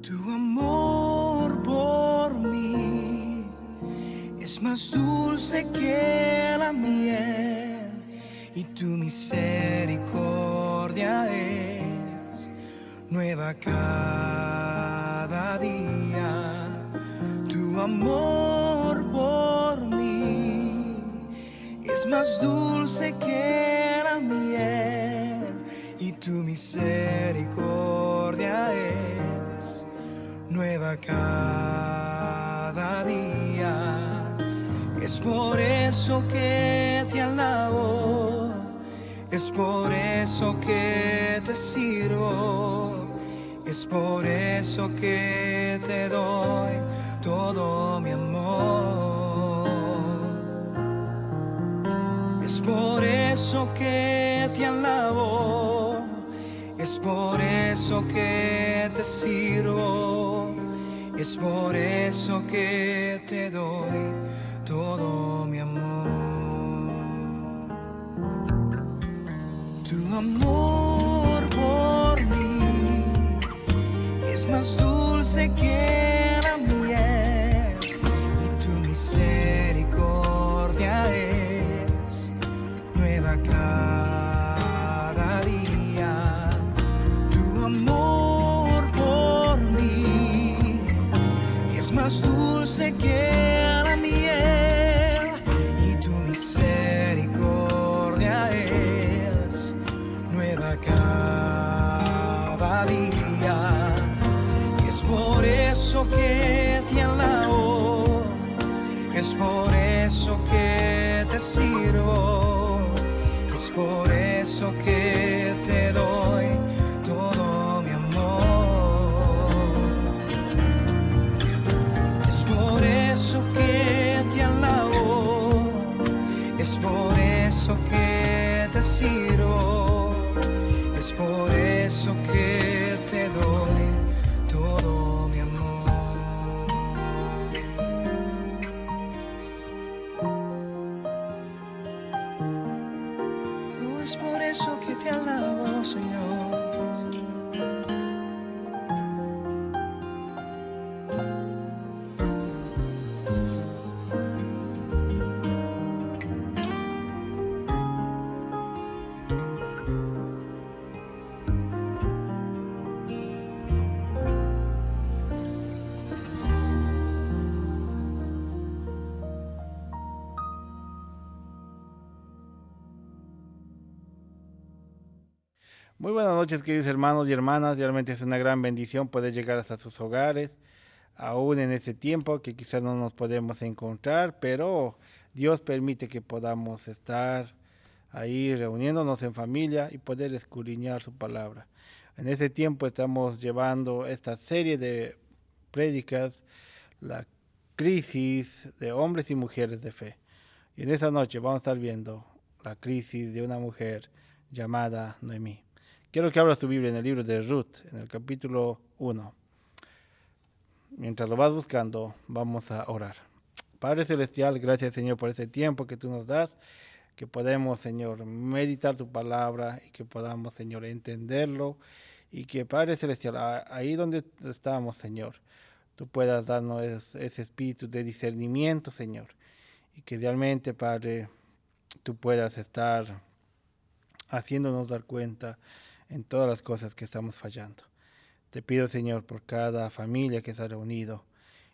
Tu amor por mí es más dulce que la miel y tu misericordia es nueva cada día. Tu amor por mí es más dulce que la miel y tu misericordia es nueva cada día. Es por eso que te alabo, es por eso que te sirvo, es por eso que te doy todo mi amor. Es por eso que te alabo, es por eso que te sirvo, es por eso que te doy todo mi amor. Tu amor por mí es más dulce que la miel y tu misericordia es nueva cada día. Tu amor por mí es más dulce que la miel y tu misericordia es nueva cada día. Es por eso que te alabo, es por eso que te sirvo, es por eso que te doy todo mi amor. Es por eso que te alabo, es por eso que te sirvo, es por eso que te doy todo mi amor. Es por eso que te alabo, Señor. Muy buenas noches, queridos hermanos y hermanas. Realmente es una gran bendición poder llegar hasta sus hogares, aún en este tiempo que quizás no nos podemos encontrar, pero Dios permite que podamos estar ahí reuniéndonos en familia y poder escudriñar su palabra. En ese tiempo estamos llevando esta serie de prédicas, la crisis de hombres y mujeres de fe. Y en esa noche vamos a estar viendo la crisis de una mujer llamada Noemí. Quiero que abras tu Biblia en el libro de Ruth, en el capítulo 1. Mientras lo vas buscando, vamos a orar. Padre Celestial, gracias, Señor, por ese tiempo que tú nos das, que podemos, Señor, meditar tu palabra y que podamos, Señor, entenderlo. Y que, Padre Celestial, ahí donde estamos, Señor, tú puedas darnos ese espíritu de discernimiento, Señor. Y que realmente, Padre, tú puedas estar haciéndonos dar cuenta en todas las cosas que estamos fallando. Te pido, Señor, por cada familia que se ha reunido.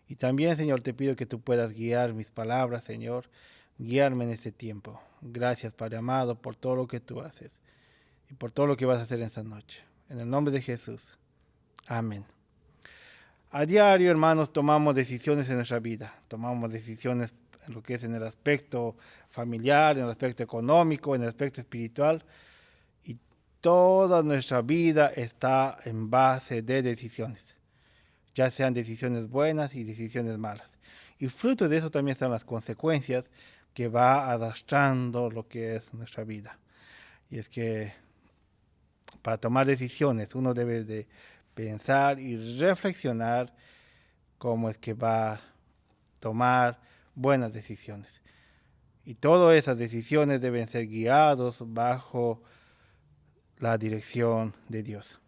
Y también, Señor, te pido que tú puedas guiar mis palabras, Señor, guiarme en este tiempo. Gracias, Padre amado, por todo lo que tú haces y por todo lo que vas a hacer en esta noche. En el nombre de Jesús. Amén. A diario, hermanos, tomamos decisiones en nuestra vida. Tomamos decisiones en lo que es en el aspecto familiar, en el aspecto económico, en el aspecto espiritual. Y toda nuestra vida está en base de decisiones, ya sean decisiones buenas y decisiones malas. Y fruto de eso también están las consecuencias que va arrastrando lo que es nuestra vida. Y es que para tomar decisiones uno debe de pensar y reflexionar cómo es que va a tomar buenas decisiones. Y todas esas decisiones deben ser guiados bajo la dirección de Dios.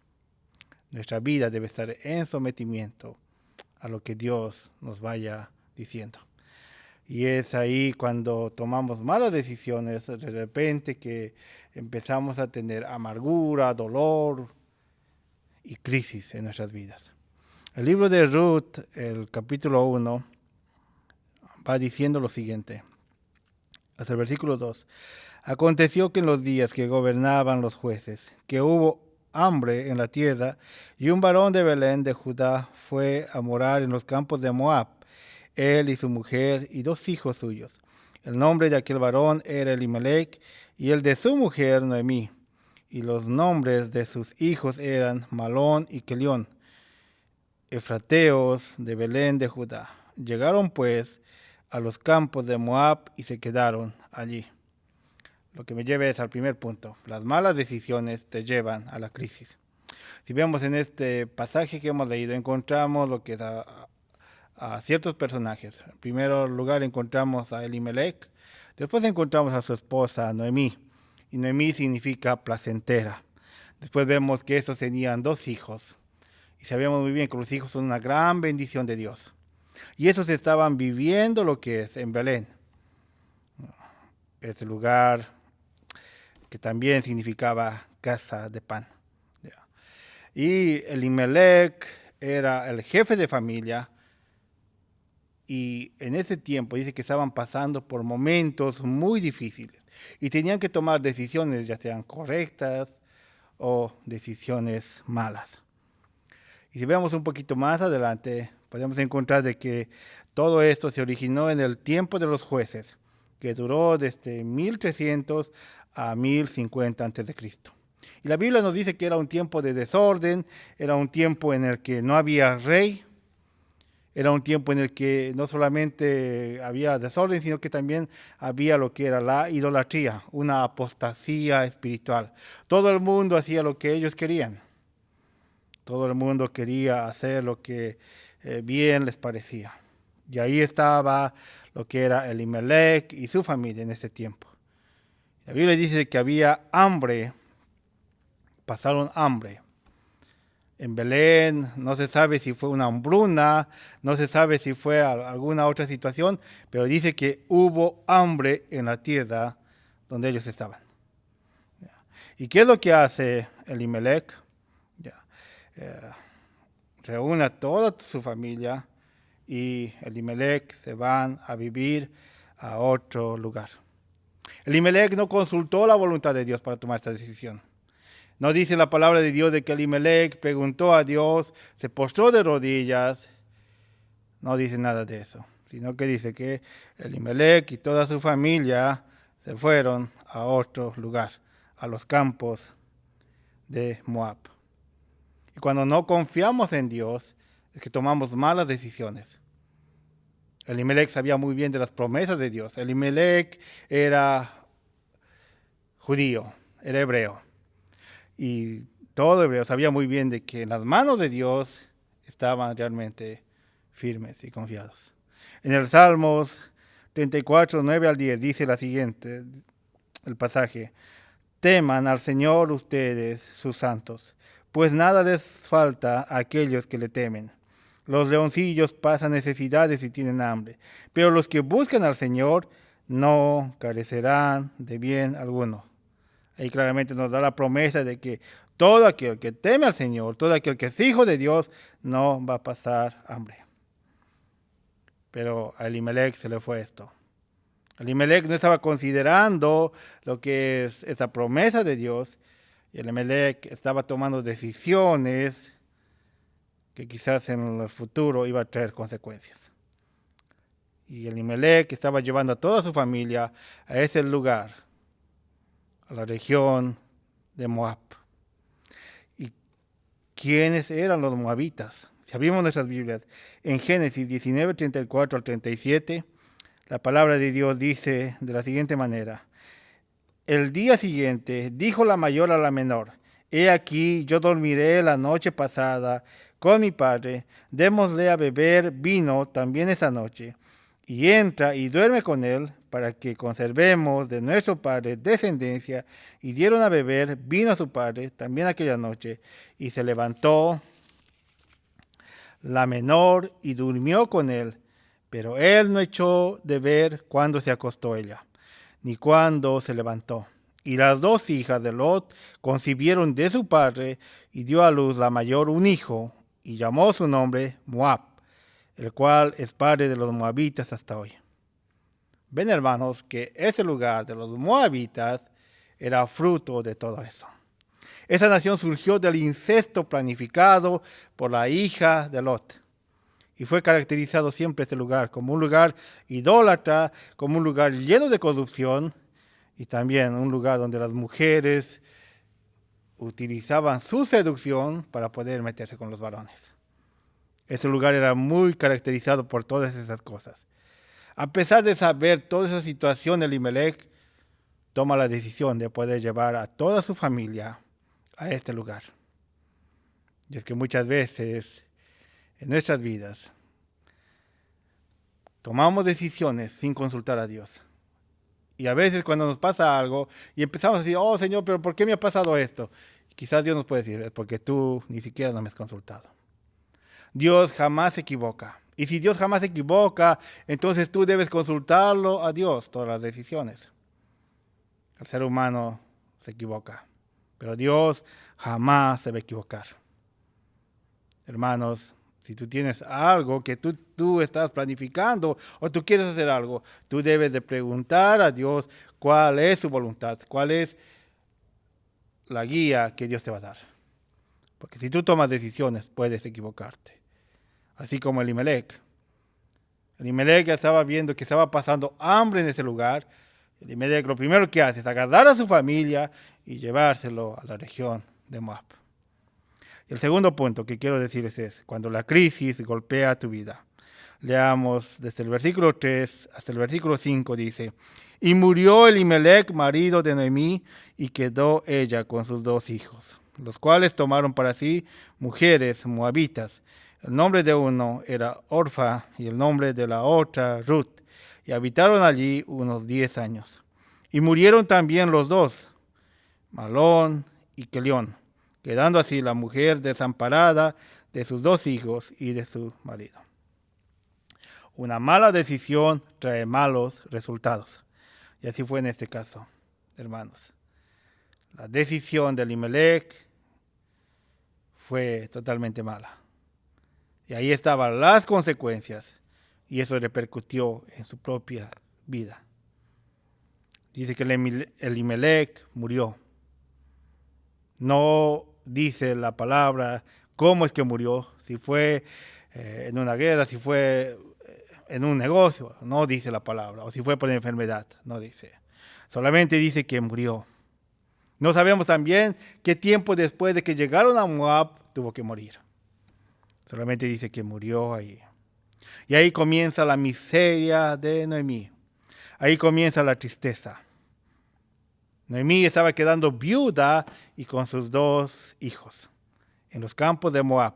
Nuestra vida debe estar en sometimiento a lo que Dios nos vaya diciendo. Y es ahí cuando tomamos malas decisiones, de repente que empezamos a tener amargura, dolor y crisis en nuestras vidas. El libro de Ruth, el capítulo 1, va diciendo lo siguiente, hasta el versículo 2. Aconteció que en los días que gobernaban los jueces, que hubo hambre en la tierra, y un varón de Belén de Judá fue a morar en los campos de Moab, él y su mujer y 2 hijos suyos. El nombre de aquel varón era Elimelech, y el de su mujer Noemí, y los nombres de sus hijos eran Malón y Kelión, efrateos de Belén de Judá. Llegaron pues a los campos de Moab y se quedaron allí. Lo que me lleva es al primer punto. Las malas decisiones te llevan a la crisis. Si vemos en este pasaje que hemos leído, encontramos lo que es a ciertos personajes. En primer lugar encontramos a Elimelech, después encontramos a su esposa Noemí, y Noemí significa placentera. Después vemos que estos tenían 2 hijos, y sabemos muy bien que los hijos son una gran bendición de Dios. Y esos estaban viviendo lo que es en Belén, este lugar que también significaba casa de pan. Y Elimelech era el jefe de familia, y en ese tiempo dice que estaban pasando por momentos muy difíciles y tenían que tomar decisiones, ya sean correctas o decisiones malas. Y si vemos un poquito más adelante, podemos encontrar de que todo esto se originó en el tiempo de los jueces, que duró desde 1300 a 1050 a.C. Y la Biblia nos dice que era un tiempo de desorden, era un tiempo en el que no había rey, era un tiempo en el que no solamente había desorden, sino que también había lo que era la idolatría, una apostasía espiritual. Todo el mundo hacía lo que ellos querían. Todo el mundo quería hacer lo que bien les parecía. Y ahí estaba lo que era Elimelech y su familia en ese tiempo. La Biblia dice que había hambre, pasaron hambre. En Belén no se sabe si fue una hambruna, no se sabe si fue alguna otra situación, pero dice que hubo hambre en la tierra donde ellos estaban. ¿Y qué es lo que hace Elimelech? Reúne a toda su familia y Elimelech se van a vivir a otro lugar. Elimelech no consultó la voluntad de Dios para tomar esta decisión. No dice la palabra de Dios de que Elimelech preguntó a Dios, se postró de rodillas. No dice nada de eso, sino que dice que Elimelech y toda su familia se fueron a otro lugar, a los campos de Moab. Y cuando no confiamos en Dios, es que tomamos malas decisiones. Elimelech sabía muy bien de las promesas de Dios. Elimelech era judío, era hebreo. Y todo hebreo sabía muy bien de que en las manos de Dios estaban realmente firmes y confiados. En el Salmos 34, 9 al 10 dice la siguiente, el pasaje: teman al Señor ustedes, sus santos, pues nada les falta a aquellos que le temen. Los leoncillos pasan necesidades y tienen hambre, pero los que buscan al Señor no carecerán de bien alguno. Ahí claramente nos da la promesa de que todo aquel que teme al Señor, todo aquel que es hijo de Dios, no va a pasar hambre. Pero a Elimelech se le fue esto. Elimelech no estaba considerando lo que es esta promesa de Dios, y Elimelech estaba tomando decisiones que quizás en el futuro iba a traer consecuencias. Y Elimelech estaba llevando a toda su familia a ese lugar, a la región de Moab. ¿Y quiénes eran los moabitas? Si abrimos nuestras Biblias, en Génesis 19, 34 al 37, la palabra de Dios dice de la siguiente manera: el día siguiente dijo la mayor a la menor: he aquí, yo dormiré la noche pasada con mi padre, démosle a beber vino también esa noche, y entra y duerme con él para que conservemos de nuestro padre descendencia. Y dieron a beber vino a su padre también aquella noche. Y se levantó la menor y durmió con él, pero él no echó de ver cuándo se acostó ella, ni cuándo se levantó. Y las dos hijas de Lot concibieron de su padre, y dio a luz la mayor un hijo, y llamó su nombre Moab, el cual es padre de los moabitas hasta hoy. Ven, hermanos, que ese lugar de los moabitas era fruto de todo eso. Esa nación surgió del incesto planificado por la hija de Lot. Y fue caracterizado siempre este lugar como un lugar idólatra, como un lugar lleno de corrupción, y también un lugar donde las mujeres utilizaban su seducción para poder meterse con los varones. Ese lugar era muy caracterizado por todas esas cosas. A pesar de saber toda esa situación, Elimelech toma la decisión de poder llevar a toda su familia a este lugar. Y es que muchas veces en nuestras vidas tomamos decisiones sin consultar a Dios. Y a veces cuando nos pasa algo y empezamos a decir, oh Señor, pero ¿por qué me ha pasado esto? Y quizás Dios nos puede decir, es porque tú ni siquiera no me has consultado. Dios jamás se equivoca. Y si Dios jamás se equivoca, entonces tú debes consultarlo a Dios todas las decisiones. El ser humano se equivoca, pero Dios jamás se va a equivocar. Hermanos, si tú tienes algo que tú estás planificando o tú quieres hacer algo, tú debes de preguntar a Dios cuál es su voluntad, cuál es la guía que Dios te va a dar. Porque si tú tomas decisiones, puedes equivocarte. Así como Elimelech. Elimelech ya estaba viendo que estaba pasando hambre en ese lugar. Elimelech lo primero que hace es agarrar a su familia y llevárselo a la región de Moab. El segundo punto que quiero decirles es cuando la crisis golpea tu vida. Leamos desde el versículo 3 hasta el versículo 5, dice: Y murió Elimelech, marido de Noemí, y quedó ella con sus dos hijos, los cuales tomaron para sí mujeres moabitas. El nombre de uno era Orfa y el nombre de la otra Ruth, y habitaron allí unos 10 años. Y murieron también los dos, Malón y Quelión, quedando así la mujer desamparada de sus dos hijos y de su marido. Una mala decisión trae malos resultados. Y así fue en este caso, hermanos. La decisión de Elimelech fue totalmente mala. Y ahí estaban las consecuencias. Y eso repercutió en su propia vida. Dice que Elimelech murió. No dice la palabra cómo es que murió, si fue en una guerra, si fue en un negocio, no dice la palabra, o si fue por enfermedad, no dice. Solamente dice que murió. No sabemos también qué tiempo después de que llegaron a Moab tuvo que morir. Solamente dice que murió ahí. Y ahí comienza la miseria de Noemí. Ahí comienza la tristeza. Noemí estaba quedando viuda y con sus dos hijos en los campos de Moab.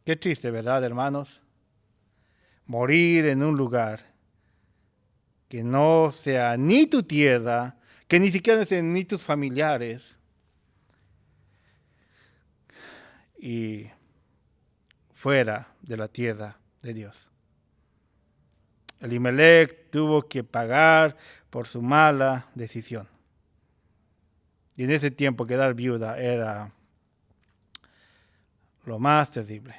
Qué triste, ¿verdad, hermanos? Morir en un lugar que no sea ni tu tierra, que ni siquiera sean ni tus familiares. Y fuera de la tierra de Dios. Elimelech tuvo que pagar por su mala decisión. Y en ese tiempo quedar viuda era lo más terrible.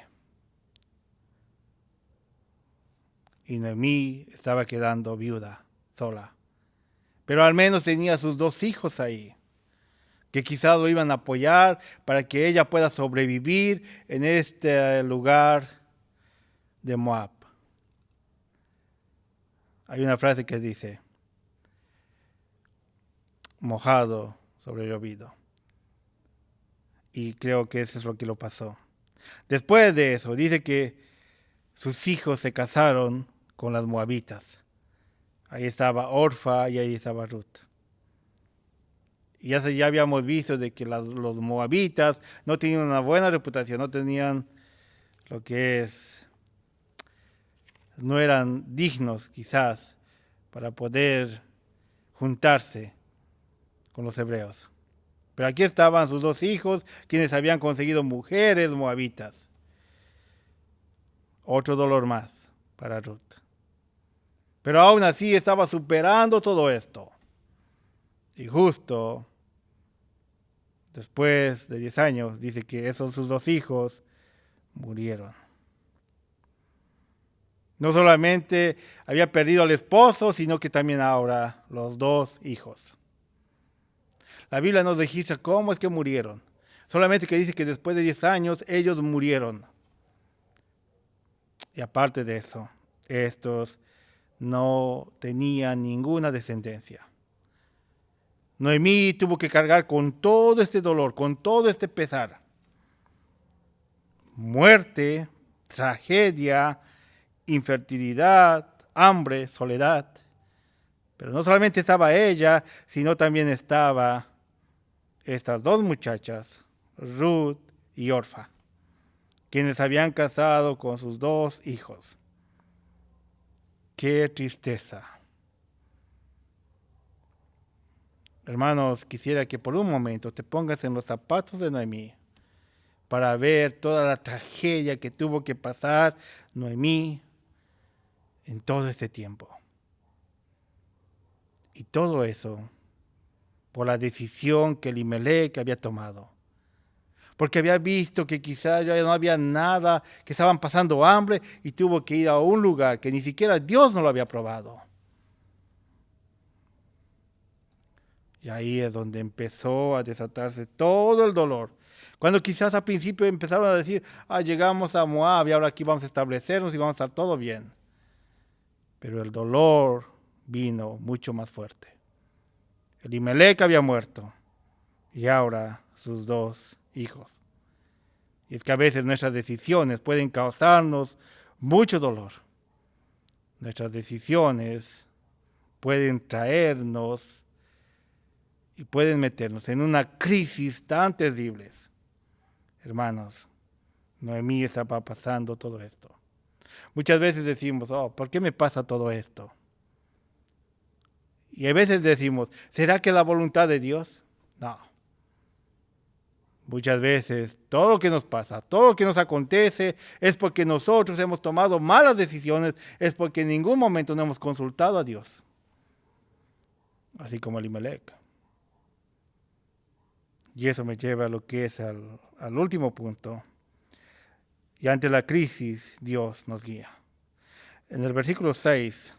Y Noemí estaba quedando viuda, sola. Pero al menos tenía a sus dos hijos ahí, que quizás lo iban a apoyar para que ella pueda sobrevivir en este lugar de Moab. Hay una frase que dice, mojado sobre llovido. Y creo que eso es lo que lo pasó. Después de eso, dice que sus hijos se casaron con las moabitas. Ahí estaba Orfa y ahí estaba Ruth. Y ya habíamos visto de que los moabitas no tenían una buena reputación, no tenían lo que es no eran dignos quizás para poder juntarse con los hebreos. Pero aquí estaban sus dos hijos, quienes habían conseguido mujeres moabitas. Otro dolor más para Ruth. Pero aún así estaba superando todo esto. Y justo después de 10 años, dice que esos sus dos hijos murieron. No solamente había perdido al esposo, sino que también ahora los dos hijos. La Biblia nos registra cómo es que murieron. Solamente que dice que después de 10 años ellos murieron. Y aparte de eso, estos no tenían ninguna descendencia. Noemí tuvo que cargar con todo este dolor, con todo este pesar. Muerte, tragedia, infertilidad, hambre, soledad. Pero no solamente estaba ella, sino también estaba estas dos muchachas, Ruth y Orfa, quienes habían casado con sus dos hijos. ¡Qué tristeza! Hermanos, quisiera que por un momento te pongas en los zapatos de Noemí para ver toda la tragedia que tuvo que pasar Noemí en todo este tiempo. Y todo eso por la decisión que Elimelech había tomado. Porque había visto que quizás ya no había nada, que estaban pasando hambre y tuvo que ir a un lugar que ni siquiera Dios no lo había probado. Y ahí es donde empezó a desatarse todo el dolor. Cuando quizás al principio empezaron a decir, llegamos a Moab y ahora aquí vamos a establecernos y vamos a estar todo bien. Pero el dolor vino mucho más fuerte. Elimelech había muerto y ahora sus dos hijos. Y es que a veces nuestras decisiones pueden causarnos mucho dolor. Nuestras decisiones pueden traernos y pueden meternos en una crisis tan terrible. Hermanos, Noemí estaba pasando todo esto. Muchas veces decimos, ¿por qué me pasa todo esto? Y a veces decimos, ¿será que la voluntad de Dios? No. Muchas veces todo lo que nos pasa, todo lo que nos acontece es porque nosotros hemos tomado malas decisiones, es porque en ningún momento no hemos consultado a Dios. Así como Elimelech. Y eso me lleva a lo que es al último punto. Y ante la crisis, Dios nos guía. En el versículo 6,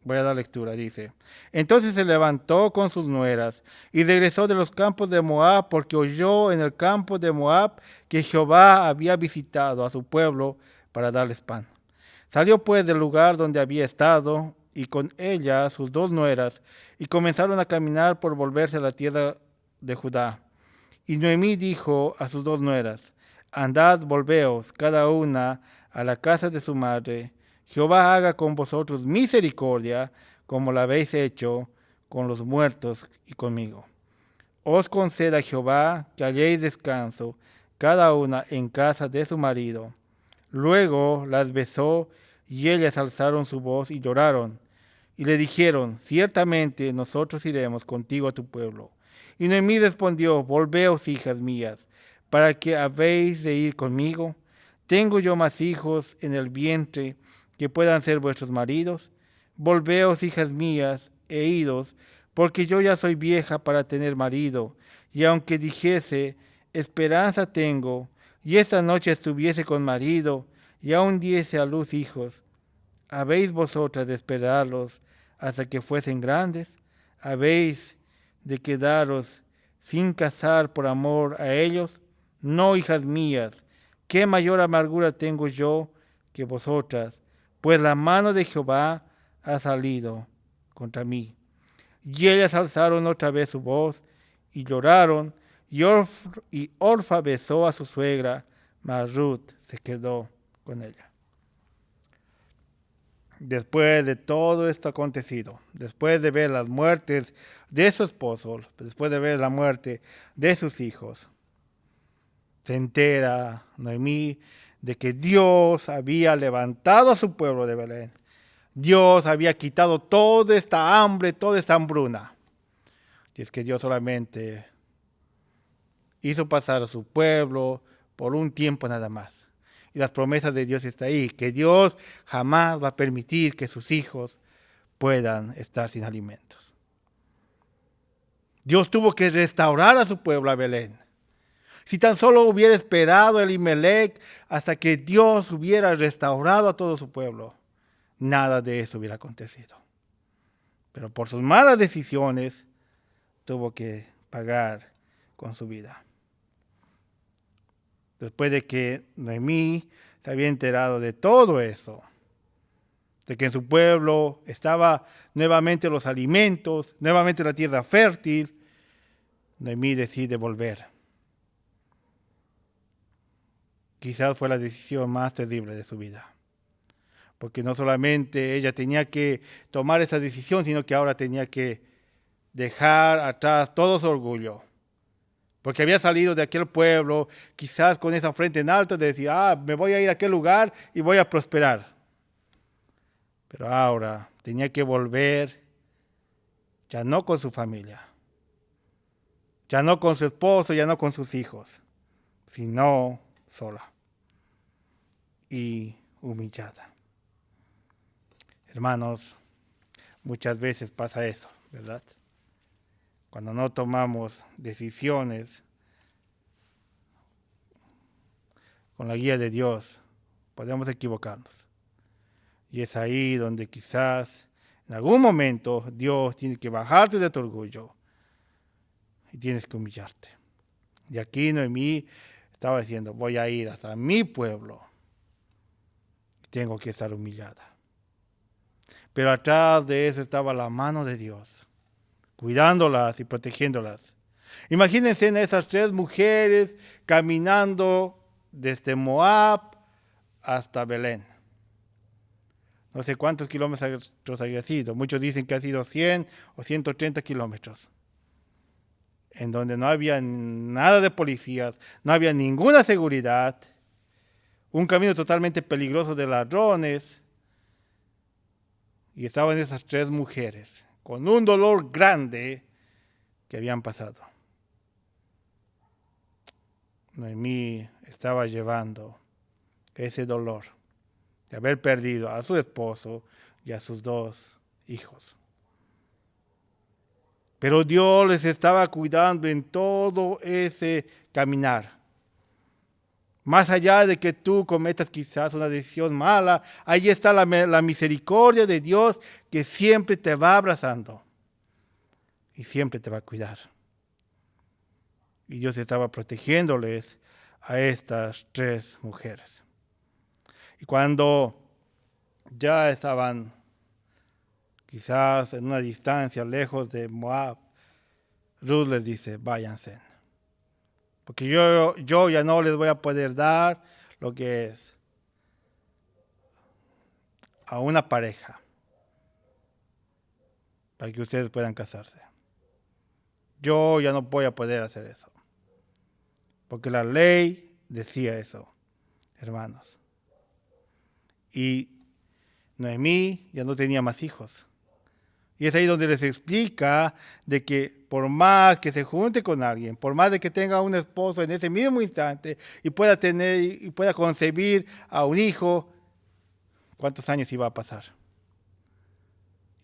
voy a dar lectura, dice: Entonces se levantó con sus nueras y regresó de los campos de Moab, porque oyó en el campo de Moab que Jehová había visitado a su pueblo para darles pan. Salió pues del lugar donde había estado, y con ella sus dos nueras, y comenzaron a caminar por volverse a la tierra de Judá. Y Noemí dijo a sus dos nueras: Andad, volveos, cada una a la casa de su madre. Jehová haga con vosotros misericordia, como la habéis hecho con los muertos y conmigo. Os conceda Jehová que halléis descanso, cada una en casa de su marido. Luego las besó, y ellas alzaron su voz y lloraron. Y le dijeron: Ciertamente nosotros iremos contigo a tu pueblo. Y Noemí respondió: Volveos, hijas mías, ¿para qué habéis de ir conmigo? ¿Tengo yo más hijos en el vientre que puedan ser vuestros maridos? Volveos, hijas mías, e idos, porque yo ya soy vieja para tener marido. Y aunque dijese: Esperanza tengo, y esta noche estuviese con marido, y aún diese a luz hijos, ¿habéis vosotras de esperarlos hasta que fuesen grandes? ¿Habéis de quedaros sin casar por amor a ellos? No, hijas mías, ¿qué mayor amargura tengo yo que vosotras? Pues la mano de Jehová ha salido contra mí. Y ellas alzaron otra vez su voz y lloraron, y Orfa besó a su suegra, mas Ruth se quedó con ella. Después de todo esto acontecido, después de ver las muertes de su esposo, después de ver la muerte de sus hijos, se entera Noemí de que Dios había levantado a su pueblo de Belén, Dios había quitado toda esta hambre, toda esta hambruna. Y es que Dios solamente hizo pasar a su pueblo por un tiempo nada más. Y las promesas de Dios están ahí, que Dios jamás va a permitir que sus hijos puedan estar sin alimentos. Dios tuvo que restaurar a su pueblo a Belén. Si tan solo hubiera esperado Elimelec hasta que Dios hubiera restaurado a todo su pueblo, nada de eso hubiera acontecido. Pero por sus malas decisiones, tuvo que pagar con su vida. Después de que Noemí se había enterado de todo eso, de que en su pueblo estaba nuevamente los alimentos, nuevamente la tierra fértil, Noemí decide volver. Quizás fue la decisión más terrible de su vida, porque no solamente ella tenía que tomar esa decisión, sino que ahora tenía que dejar atrás todo su orgullo, porque había salido de aquel pueblo quizás con esa frente en alto de decir, me voy a ir a aquel lugar y voy a prosperar. Pero ahora tenía que volver, ya no con su familia, ya no con su esposo, ya no con sus hijos, sino sola y humillada. Hermanos, muchas veces pasa eso, ¿verdad? Cuando no tomamos decisiones con la guía de Dios, podemos equivocarnos. Y es ahí donde quizás en algún momento Dios tiene que bajarte de tu orgullo y tienes que humillarte. Y aquí Noemí estaba diciendo, voy a ir hasta mi pueblo. Tengo que estar humillada. Pero atrás de eso estaba la mano de Dios, cuidándolas y protegiéndolas. Imagínense en esas 3 mujeres caminando desde Moab hasta Belén. No sé cuántos kilómetros había sido. Muchos dicen que ha sido 100 o 130 kilómetros. En donde no había nada de policías, no había ninguna seguridad. Un camino totalmente peligroso de ladrones. Y estaban esas 3 mujeres con un dolor grande que habían pasado. Noemí estaba llevando ese dolor de haber perdido a su esposo y a sus 2 hijos. Pero Dios les estaba cuidando en todo ese caminar. Más allá de que tú cometas quizás una decisión mala, ahí está la misericordia de Dios que siempre te va abrazando y siempre te va a cuidar. Y Dios estaba protegiéndoles a estas 3 mujeres. Y cuando ya estaban quizás en una distancia lejos de Moab, Ruth les dice, váyanse. Porque yo ya no les voy a poder dar lo que es a una pareja para que ustedes puedan casarse. Yo ya no voy a poder hacer eso. Porque la ley decía eso, hermanos. Y Noemí ya no tenía más hijos. Y es ahí donde les explica de que por más que se junte con alguien, por más de que tenga un esposo en ese mismo instante y pueda tener y pueda concebir a un hijo, ¿cuántos años iba a pasar?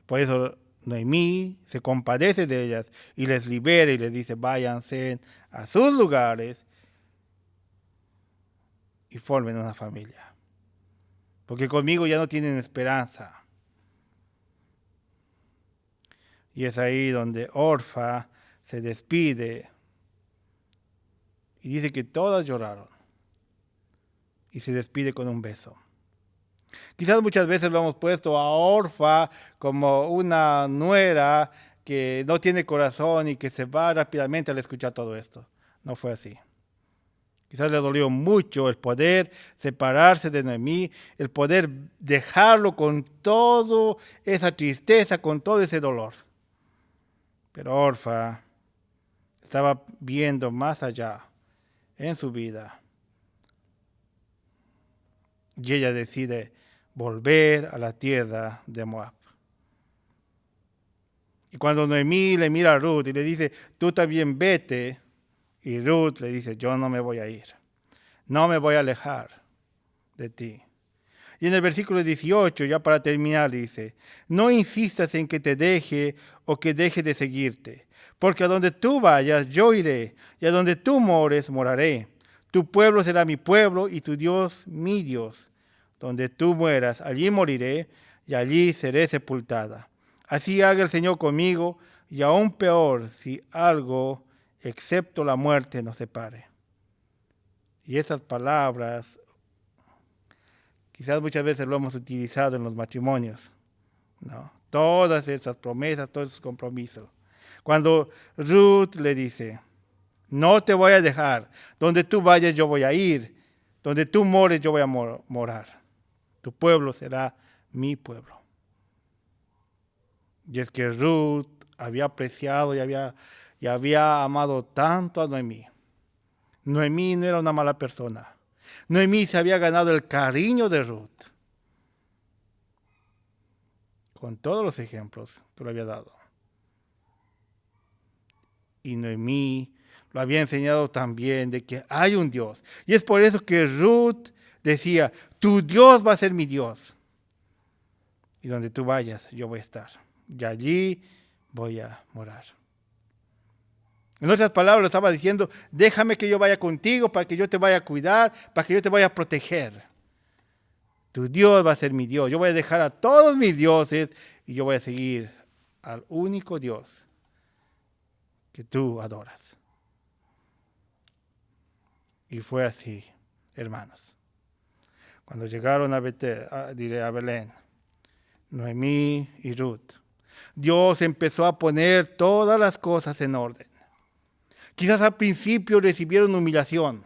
Por eso Noemí se compadece de ellas y les libera y les dice, váyanse a sus lugares y formen una familia. Porque conmigo ya no tienen esperanza. Y es ahí donde Orfa se despide y dice que todas lloraron. Y se despide con un beso. Quizás muchas veces lo hemos puesto a Orfa como una nuera que no tiene corazón y que se va rápidamente al escuchar todo esto. No fue así. Quizás le dolió mucho el poder separarse de Noemí, el poder dejarlo con toda esa tristeza, con todo ese dolor. Pero Orfa estaba viendo más allá en su vida. Y ella decide volver a la tierra de Moab. Y cuando Noemí le mira a Ruth y le dice, tú también vete, y Ruth le dice, yo no me voy a ir, no me voy a alejar de ti. Y en el versículo 18, ya para terminar, dice, no insistas en que te deje o que deje de seguirte, porque a donde tú vayas yo iré, y a donde tú mores moraré. Tu pueblo será mi pueblo y tu Dios mi Dios. Donde tú mueras, allí moriré y allí seré sepultada. Así haga el Señor conmigo, y aún peor si algo excepto la muerte nos separe. Y esas palabras quizás muchas veces lo hemos utilizado en los matrimonios, ¿no? Todas esas promesas, todos esos compromisos. Cuando Ruth le dice, no te voy a dejar, donde tú vayas yo voy a ir, donde tú mores yo voy a morar. Tu pueblo será mi pueblo. Y es que Ruth había apreciado y había amado tanto a Noemí. Noemí no era una mala persona. Noemí se había ganado el cariño de Ruth, con todos los ejemplos que le había dado. Y Noemí lo había enseñado también de que hay un Dios. Y es por eso que Ruth decía, tu Dios va a ser mi Dios. Y donde tú vayas, yo voy a estar. Y allí voy a morar. En otras palabras, le estaba diciendo, déjame que yo vaya contigo para que yo te vaya a cuidar, para que yo te vaya a proteger. Tu Dios va a ser mi Dios. Yo voy a dejar a todos mis dioses y yo voy a seguir al único Dios que tú adoras. Y fue así, hermanos. Cuando llegaron a Belén, Noemí y Ruth, Dios empezó a poner todas las cosas en orden. Quizás al principio recibieron humillación,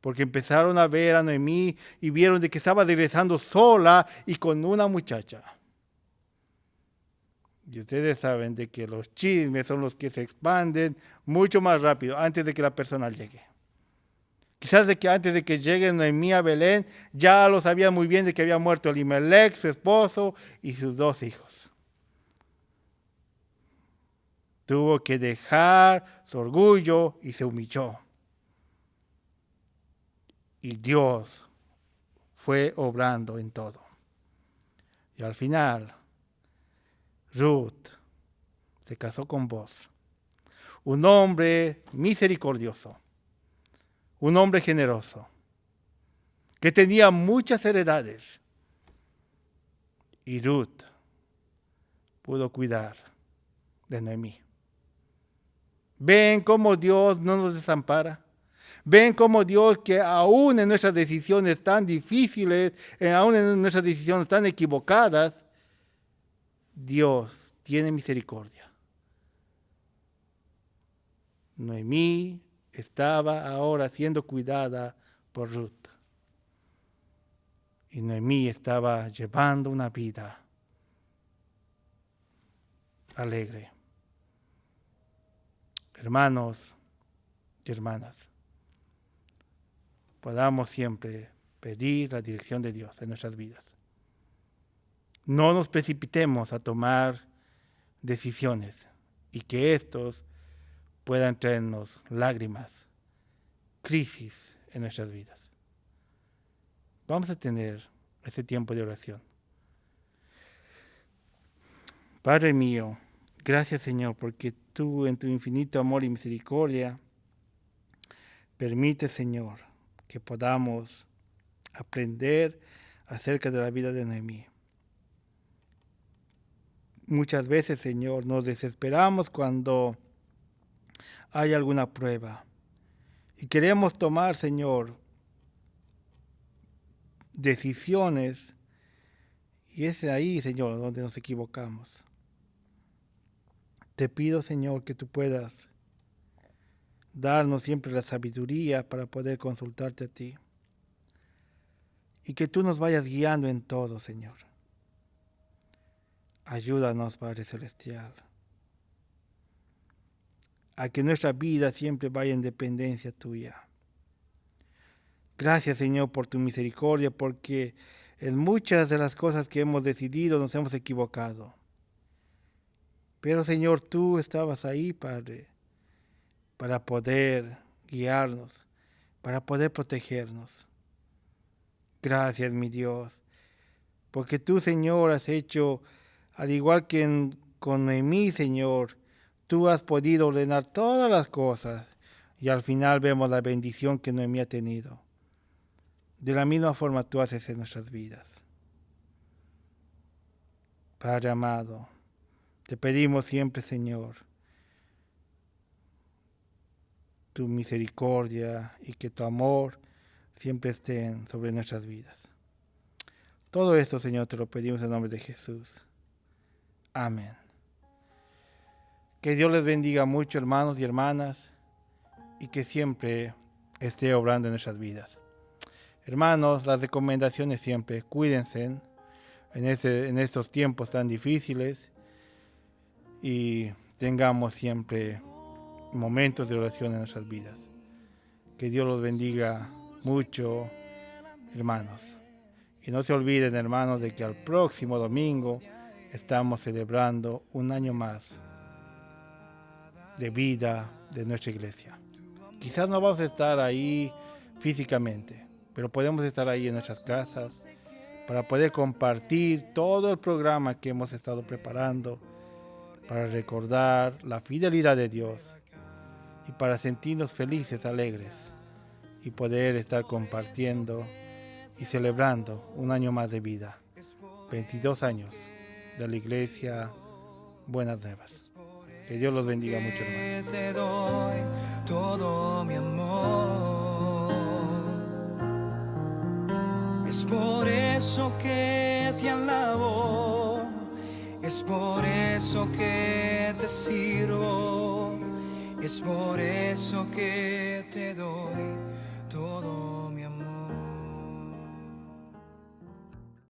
porque empezaron a ver a Noemí y vieron de que estaba regresando sola y con una muchacha. Y ustedes saben de que los chismes son los que se expanden mucho más rápido antes de que la persona llegue. Quizás de que antes de que llegue Noemí a Belén, ya lo sabían muy bien de que había muerto Elimelech, su esposo, y sus 2 hijos. Tuvo que dejar su orgullo y se humilló. Y Dios fue obrando en todo. Y al final, Ruth se casó con Boaz, un hombre misericordioso, un hombre generoso, que tenía muchas heredades. Y Ruth pudo cuidar de Noemí. ¿Ven cómo Dios no nos desampara? ¿Ven cómo Dios, que aún en nuestras decisiones tan difíciles, aún en nuestras decisiones tan equivocadas, Dios tiene misericordia? Noemí estaba ahora siendo cuidada por Ruth. Y Noemí estaba llevando una vida alegre. Hermanos y hermanas, podamos siempre pedir la dirección de Dios en nuestras vidas. No nos precipitemos a tomar decisiones y que estos puedan traernos lágrimas, crisis en nuestras vidas. Vamos a tener ese tiempo de oración. Padre mío, gracias Señor, porque tú en tu infinito amor y misericordia permite, Señor, que podamos aprender acerca de la vida de Noemí. Muchas veces, Señor, nos desesperamos cuando hay alguna prueba y queremos tomar, Señor, decisiones, y es ahí, Señor, donde nos equivocamos. Te pido, Señor, que tú puedas darnos siempre la sabiduría para poder consultarte a ti. Y que tú nos vayas guiando en todo, Señor. Ayúdanos, Padre Celestial, a que nuestra vida siempre vaya en dependencia tuya. Gracias, Señor, por tu misericordia, porque en muchas de las cosas que hemos decidido nos hemos equivocado. Pero, Señor, tú estabas ahí, Padre, para poder guiarnos, para poder protegernos. Gracias, mi Dios, porque tú, Señor, has hecho, al igual que con Noemí, Señor, tú has podido ordenar todas las cosas y al final vemos la bendición que Noemí ha tenido. De la misma forma tú haces en nuestras vidas. Padre amado, te pedimos siempre, Señor, tu misericordia y que tu amor siempre estén sobre nuestras vidas. Todo esto, Señor, te lo pedimos en nombre de Jesús. Amén. Que Dios les bendiga mucho, hermanos y hermanas, y que siempre esté obrando en nuestras vidas. Hermanos, las recomendaciones siempre, cuídense en estos tiempos tan difíciles y tengamos siempre momentos de oración en nuestras vidas. Que Dios los bendiga mucho, hermanos. Y no se olviden, hermanos, de que al próximo domingo estamos celebrando un año más de vida de nuestra iglesia. Quizás no vamos a estar ahí físicamente, pero podemos estar ahí en nuestras casas para poder compartir todo el programa que hemos estado preparando, para recordar la fidelidad de Dios y para sentirnos felices, alegres y poder estar compartiendo y celebrando un año más de vida, 22 años de la Iglesia Buenas Nuevas. Que Dios los bendiga mucho, hermanos. Te doy todo mi amor. Es por eso que te alabo, es por eso que te sirvo, es por eso que te doy